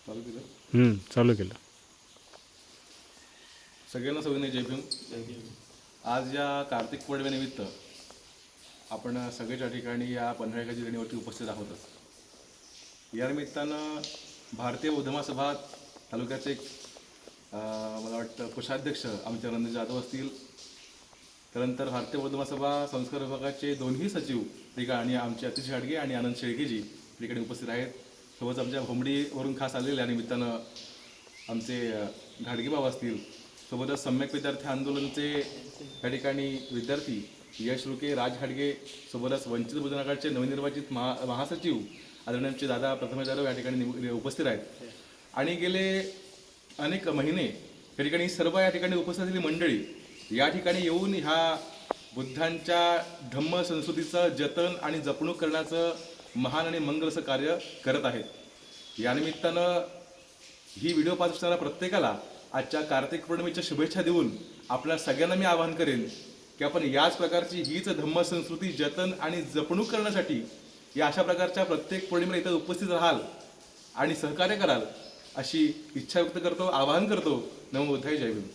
चालू केलं. चालू केलं. सगळ्यांना सविनय जय भीम. आज या कार्तिक पौर्णिमेनिमित्त आपण सगळेच या ठिकाणी या पंधराएकाची देणीवरती उपस्थित आहोतच. या निमित्तानं भारतीय बौद्ध महासभा तालुक्याचे मला वाटतं कोषाध्यक्ष आमचे रणजित जाधव असतील, त्यानंतर भारतीय बौद्ध महासभा संस्कार विभागाचे दोन्ही सचिव आणि आमचे अतिश घाडगे आणि आनंद शेळकेजी ठिकाणी उपस्थित आहेत. सोबत आमच्या भोमडीवरून खास आलेल्या निमित्तानं आमचे घाडगेबाबा असतील, सोबतच सम्यक विद्यार्थी आंदोलनचे या ठिकाणी विद्यार्थी यश रुके, राज घाडगे, सोबतच वंचित बहुजन आघाडीचे नवनिर्वाचित महासचिव आदरणीय आमचे दादा प्रथमेश जाधव या ठिकाणी उपस्थित आहेत. आणि गेले अनेक महिने या ठिकाणी सर्व या ठिकाणी उपस्थित असलेली मंडळी या ठिकाणी येऊन ह्या बुद्धांच्या धम्म संस्कृतीचं जतन आणि जपणूक करण्याचं महान आणि मंगल असं कार्य करत आहेत. या निमित्तानं ही व्हिडिओ पाहत असताना प्रत्येकाला आजच्या कार्तिक पौर्णिमेच्या शुभेच्छा देऊन आपल्या सगळ्यांना मी आवाहन करेन की आपण याच प्रकारची हीच धम्म संस्कृती जतन आणि जपणूक करण्यासाठी या अशा प्रकारच्या प्रत्येक पौर्णिमेला इथं उपस्थित राहाल आणि सहकार्य कराल अशी इच्छा व्यक्त करतो, आवाहन करतो. नमो बुद्धाय, जय भीम.